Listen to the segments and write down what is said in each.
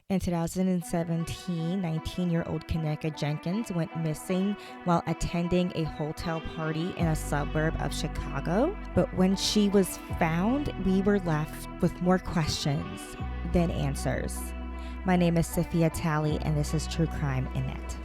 In 2017, 19-year-old Kenneka Jenkins went missing while attending a hotel party in a suburb of Chicago. But when she was found, we were left with more questions than answers. My name is Sophia Talley, and this is True Crime in It.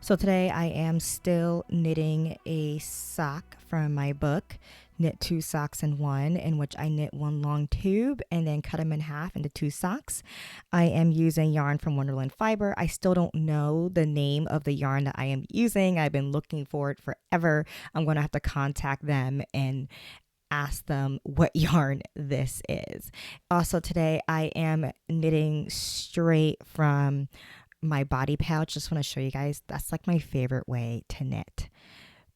So today I am still knitting a sock from my book, Knit 2 Socks in 1, in which I knit one long tube and then cut them in half into 2 socks. I am using yarn from Wonderland Fiber. I still don't know the name of the yarn that I am using. I've been looking for it forever. I'm going to have to contact them and ask them what yarn this is. Also today I am knitting straight from my body pouch. Just want to show you guys, that's like my favorite way to knit.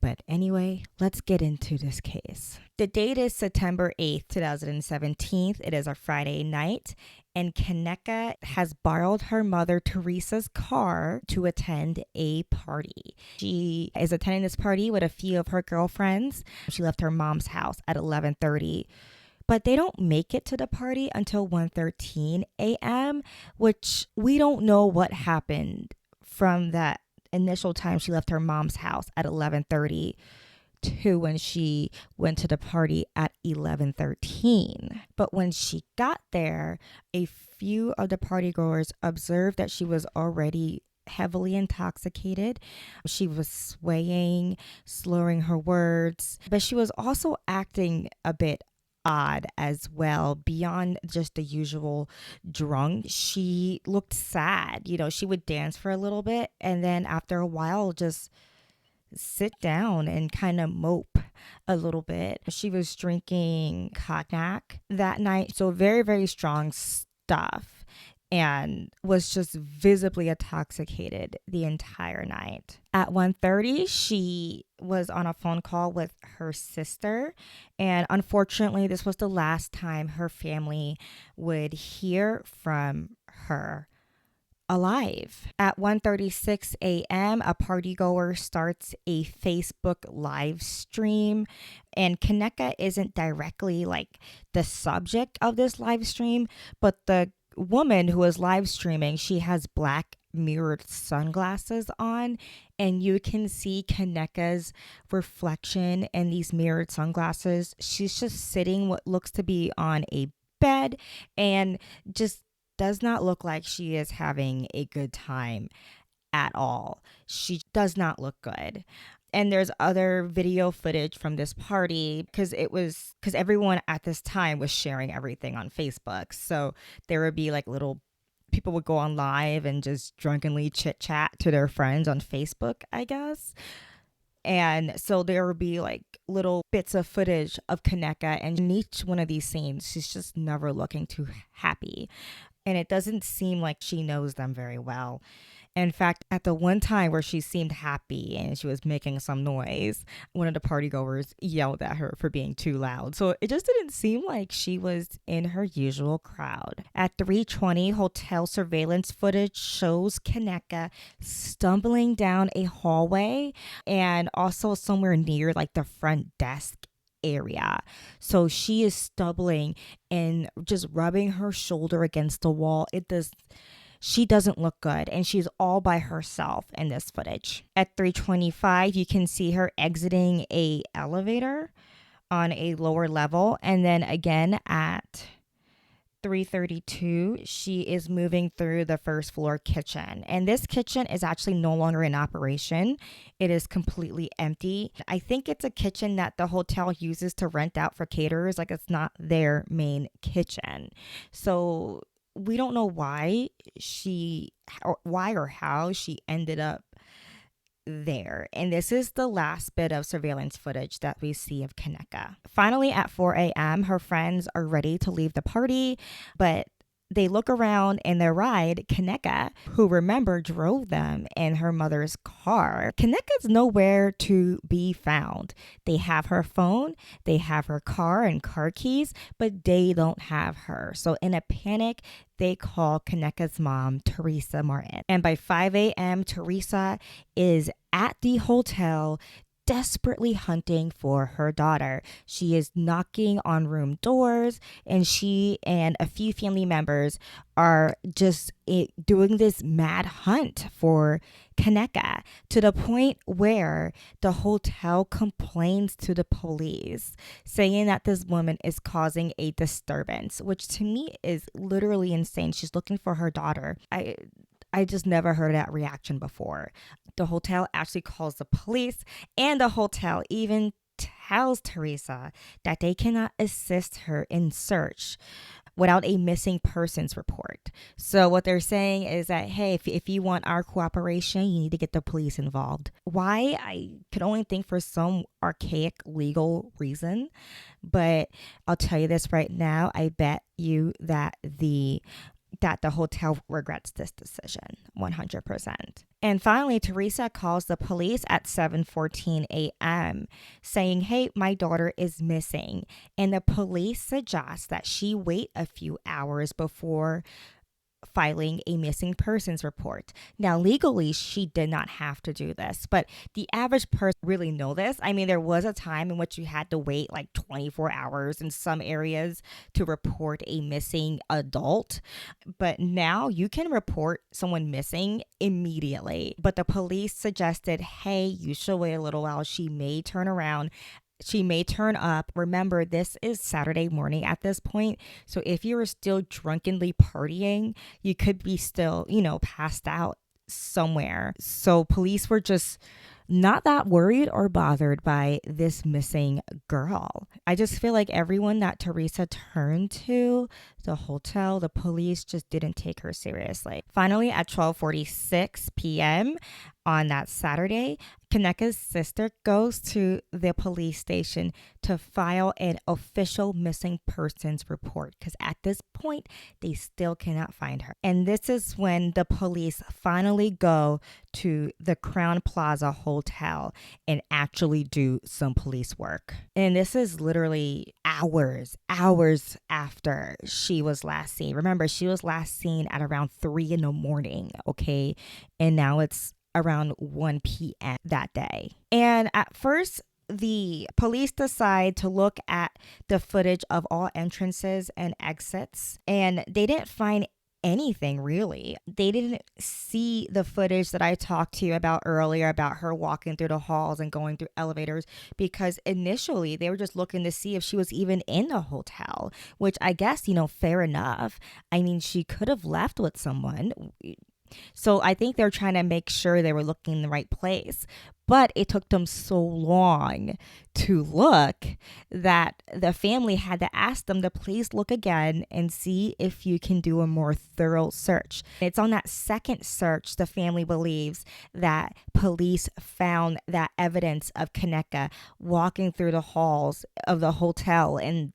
But anyway, let's get into this case. The date is September 8th, 2017. It is a Friday night, and Kenneka has borrowed her mother Teresa's car to attend a party. She is attending this party with a few of her girlfriends. She left her mom's house at 11:30. But they don't make it to the party until 1:13 a.m., which we don't know what happened from that initial time she left her mom's house at 11:30 to when she went to the party at 11:13. But when she got there, a few of the partygoers observed that she was already heavily intoxicated. She was swaying, slurring her words, but she was also acting a bit odd as well, beyond just the usual drunk. She looked sad. She would dance for a little bit and then after a while just sit down and kind of mope a little bit. She was drinking cognac that night, so very, very strong stuff, and was just visibly intoxicated the entire night. At 1:30, she was on a phone call with her sister, and unfortunately, this was the last time her family would hear from her alive. At 1:36 a.m., a partygoer starts a Facebook live stream, and Kenneka isn't directly like the subject of this live stream, but the woman who is live streaming, she has black mirrored sunglasses on, and you can see Kenneka's reflection in these mirrored sunglasses. She's just sitting what looks to be on a bed and just does not look like she is having a good time at all. She does not look good. And there's other video footage from this party because everyone at this time was sharing everything on Facebook. So there would be like little people would go on live and just drunkenly chit chat to their friends on Facebook, I guess. And so there would be like little bits of footage of Kenneka, and in each one of these scenes, she's just never looking too happy. And it doesn't seem like she knows them very well. In fact, at the one time where she seemed happy and she was making some noise, one of the partygoers yelled at her for being too loud. So it just didn't seem like she was in her usual crowd. At 3:20, hotel surveillance footage shows Kenneka stumbling down a hallway and also somewhere near like the front desk area. So she is stumbling and just rubbing her shoulder against the wall. She doesn't look good, and she's all by herself in this footage. At 3:25, you can see her exiting a elevator on a lower level, and then again at 3:32, she is moving through the first floor kitchen. And this kitchen is actually no longer in operation. It is completely empty. I think it's a kitchen that the hotel uses to rent out for caterers. Like, it's not their main kitchen. So we don't know why or how she ended up there. And this is the last bit of surveillance footage that we see of Kenneka. Finally, at 4 a.m., her friends are ready to leave the party, but they look around in their ride, Kenneka, who remember drove them in her mother's car. Kenneka's nowhere to be found. They have her phone, they have her car and car keys, but they don't have her. So in a panic, they call Kenneka's mom, Teresa Martin. And by 5 a.m., Teresa is at the hotel desperately hunting for her daughter. She is knocking on room doors, and she and a few family members are just doing this mad hunt for Kenneka, to the point where the hotel complains to the police, saying that this woman is causing a disturbance, which to me is literally insane. She's looking for her daughter. I just never heard that reaction before. The hotel actually calls the police, and the hotel even tells Teresa that they cannot assist her in search without a missing persons report. So what they're saying is that, hey, if you want our cooperation, you need to get the police involved. Why? I could only think for some archaic legal reason, but I'll tell you this right now, I bet you that the hotel regrets this decision 100%. And finally, Teresa calls the police at 7:14 a.m. saying, hey, my daughter is missing. And the police suggest that she wait a few hours before filing a missing persons report. Now, legally, she did not have to do this, but the average person really know this. I mean, there was a time in which you had to wait like 24 hours in some areas to report a missing adult, but now you can report someone missing immediately. But the police suggested, hey, you should wait a little while. She may turn around. She may turn up. Remember, this is Saturday morning at this point. So if you were still drunkenly partying, you could be still, passed out somewhere. So police were just not that worried or bothered by this missing girl. I just feel like everyone that Teresa turned to, the hotel, the police, just didn't take her seriously. Finally, at 12:46 p.m. on that Saturday, Kenneka's sister goes to the police station to file an official missing persons report, because at this point, they still cannot find her. And this is when the police finally go to the Crown Plaza Hotel and actually do some police work. And this is literally hours after she was last seen. Remember, she was last seen at around 3 in the morning, okay? And now it's around 1 p.m. that day. And at first, the police decide to look at the footage of all entrances and exits, and they didn't find anything really. They didn't see the footage that I talked to you about earlier about her walking through the halls and going through elevators, because initially they were just looking to see if she was even in the hotel, which I guess, fair enough. I mean, she could have left with someone. So I think they're trying to make sure they were looking in the right place. But it took them so long to look that the family had to ask them to please look again and see if you can do a more thorough search. It's on that second search the family believes that police found that evidence of Kenneka walking through the halls of the hotel and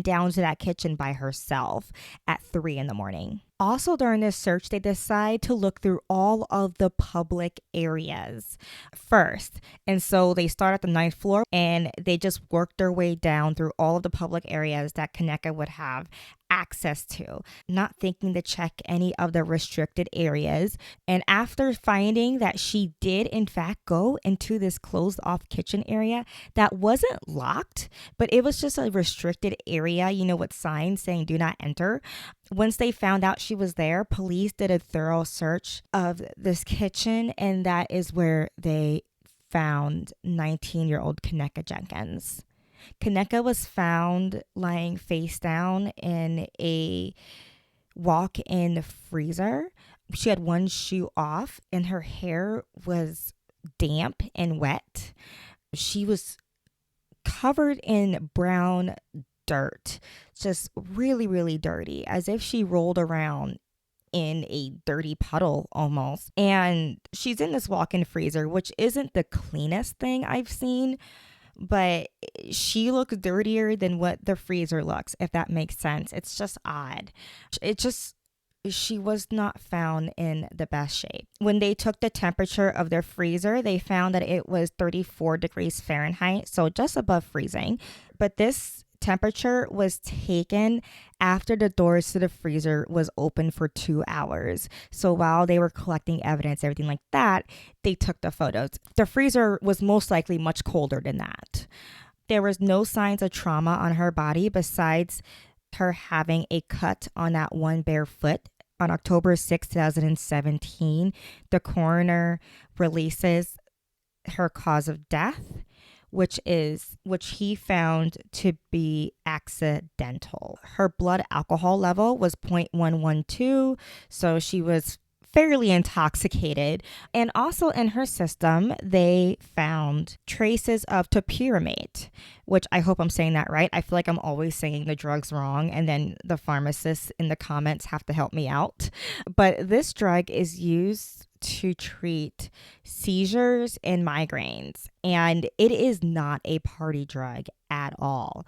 down to that kitchen by herself at 3 in the morning. Also, during this search, they decide to look through all of the public areas first. And so they start at the 9th floor and they just work their way down through all of the public areas that Kenneka would have access to, not thinking to check any of the restricted areas. And after finding that she did in fact go into this closed off kitchen area that wasn't locked, but it was just a restricted area, with signs saying do not enter. Once they found out she was there, police did a thorough search of this kitchen, and that is where they found 19-year-old Kenneka Jenkins. Kenneka was found lying face down in a walk-in freezer. She had one shoe off and her hair was damp and wet. She was covered in brown dirt, just really, really dirty, as if she rolled around in a dirty puddle almost. And she's in this walk-in freezer, which isn't the cleanest thing I've seen, but she looks dirtier than what the freezer looks, if that makes sense. It's just odd. It just She was not found in the best shape. When they took the temperature of their freezer, they found that it was 34 degrees Fahrenheit, so just above freezing. But this temperature was taken after the doors to the freezer was open for 2 hours. So while they were collecting evidence, everything like that, they took the photos. The freezer was most likely much colder than that. There was no signs of trauma on her body besides her having a cut on that one bare foot. On October 6, 2017, the coroner releases her cause of death, which he found to be accidental. Her blood alcohol level was 0.112, so she was fairly intoxicated. And also in her system, they found traces of topiramate, which I hope I'm saying that right. I feel like I'm always saying the drugs wrong, and then the pharmacists in the comments have to help me out. But this drug is used to treat seizures and migraines, and it is not a party drug at all.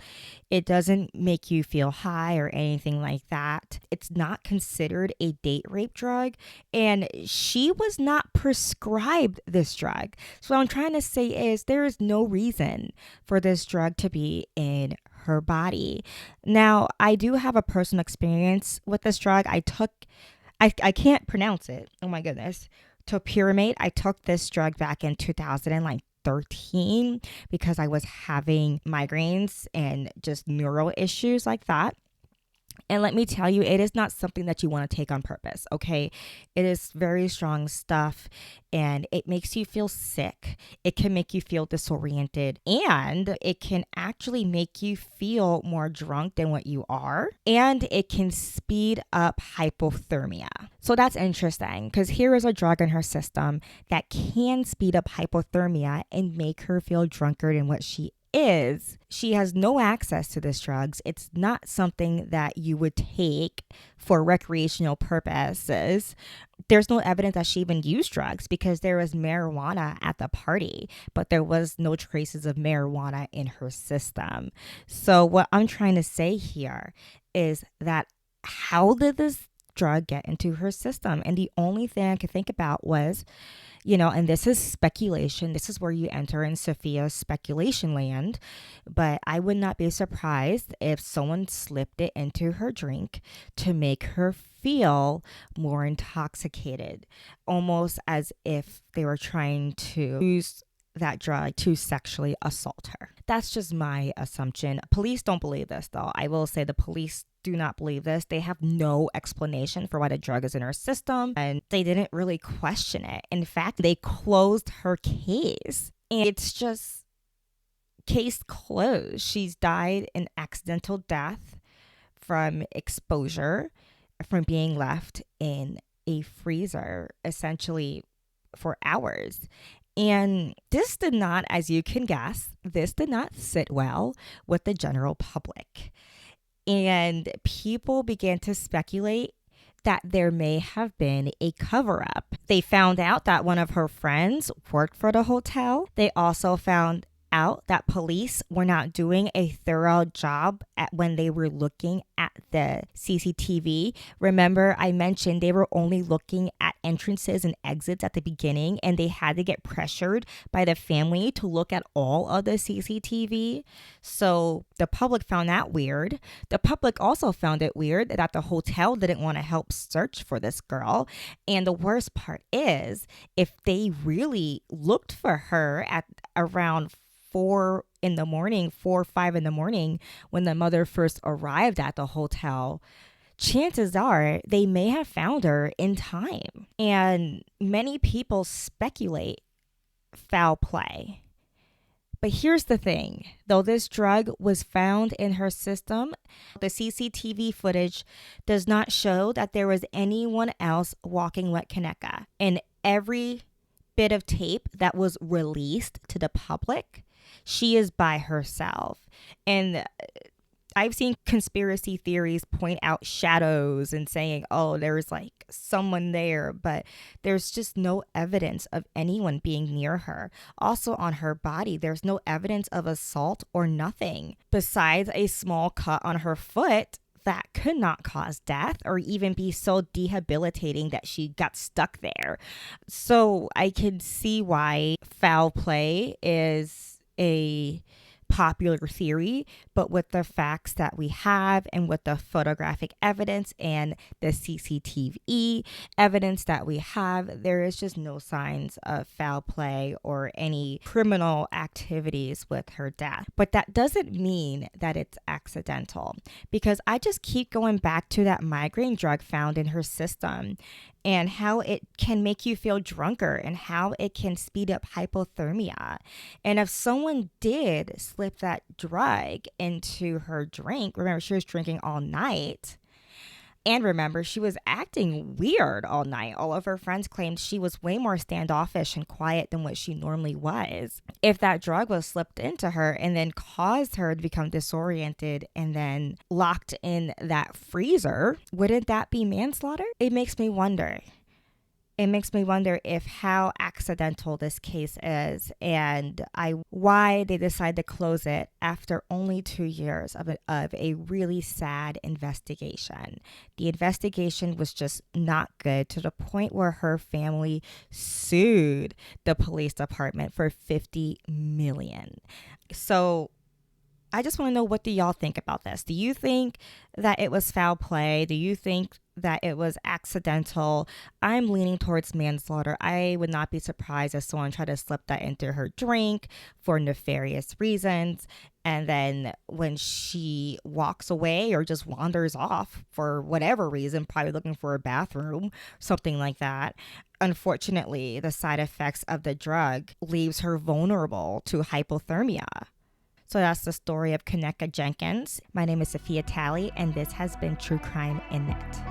It doesn't make you feel high or anything like that. It's not considered a date rape drug, and she was not prescribed this drug. So what I'm trying to say is there is no reason for this drug to be in her body. Now, I do have a personal experience with this drug. I can't pronounce it. Oh my goodness. Topiramate. I took this drug back in 2013 because I was having migraines and just neural issues like that. And let me tell you, it is not something that you want to take on purpose, okay? It is very strong stuff, and it makes you feel sick. It can make you feel disoriented, and it can actually make you feel more drunk than what you are, and it can speed up hypothermia. So that's interesting, because here is a drug in her system that can speed up hypothermia and make her feel drunker than what she is. She has no access to this drugs. It's not something that you would take for recreational purposes. There's no evidence that she even used drugs because there was marijuana at the party, but there was no traces of marijuana in her system. So what I'm trying to say here is that how did this drug get into her system? And the only thing I could think about was, and this is speculation. This is where you enter in Sophia's speculation land. But I would not be surprised if someone slipped it into her drink to make her feel more intoxicated, almost as if they were trying to use that drug to sexually assault her. That's just my assumption. Police don't believe this, though. I will say the police do not believe this. They have no explanation for why the drug is in her system, and they didn't really question it. In fact, they closed her case, and it's just case closed. She's died an accidental death from exposure, from being left in a freezer essentially for hours. And this did not, as you can guess, this did not sit well with the general public. And people began to speculate that there may have been a cover-up. They found out that one of her friends worked for the hotel. They also found out that police were not doing a thorough job when they were looking at the CCTV. Remember, I mentioned they were only looking at entrances and exits at the beginning, and they had to get pressured by the family to look at all of the CCTV. So the public found that weird. The public also found it weird that the hotel didn't want to help search for this girl. And the worst part is, if they really looked for her at around 4 or 5 in the morning, when the mother first arrived at the hotel, chances are they may have found her in time. And many people speculate foul play. But here's the thing, though this drug was found in her system, the CCTV footage does not show that there was anyone else walking with Kenneka. And every bit of tape that was released to the public, she is by herself. And I've seen conspiracy theories point out shadows and saying, oh, there's like someone there, but there's just no evidence of anyone being near her. Also, on her body, there's no evidence of assault or nothing besides a small cut on her foot that could not cause death or even be so debilitating that she got stuck there. So I can see why foul play is a popular theory, but with the facts that we have and with the photographic evidence and the CCTV evidence that we have, there is just no signs of foul play or any criminal activities with her death. But that doesn't mean that it's accidental, because I just keep going back to that migraine drug found in her system and how it can make you feel drunker and how it can speed up hypothermia. And if someone did slip that drug into her drink, remember, she was drinking all night. And remember, she was acting weird all night. All of her friends claimed she was way more standoffish and quiet than what she normally was. If that drug was slipped into her and then caused her to become disoriented and then locked in that freezer, wouldn't that be manslaughter? It makes me wonder. It makes me wonder if how accidental this case is and why they decide to close it after only 2 years of a really sad investigation. The investigation was just not good, to the point where her family sued the police department for $50 million. So I just want to know, what do y'all think about this? Do you think that it was foul play? Do you think that it was accidental? I'm leaning towards manslaughter. I would not be surprised if someone tried to slip that into her drink for nefarious reasons. And then when she walks away or just wanders off for whatever reason, probably looking for a bathroom, something like that, unfortunately, the side effects of the drug leaves her vulnerable to hypothermia. So that's the story of Kenneka Jenkins. My name is Sophia Talley, and this has been True Crime in Net.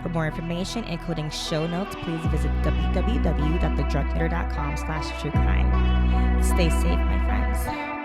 For more information, including show notes, please visit www.thedrugknitter.com/truecrime. Stay safe, my friends.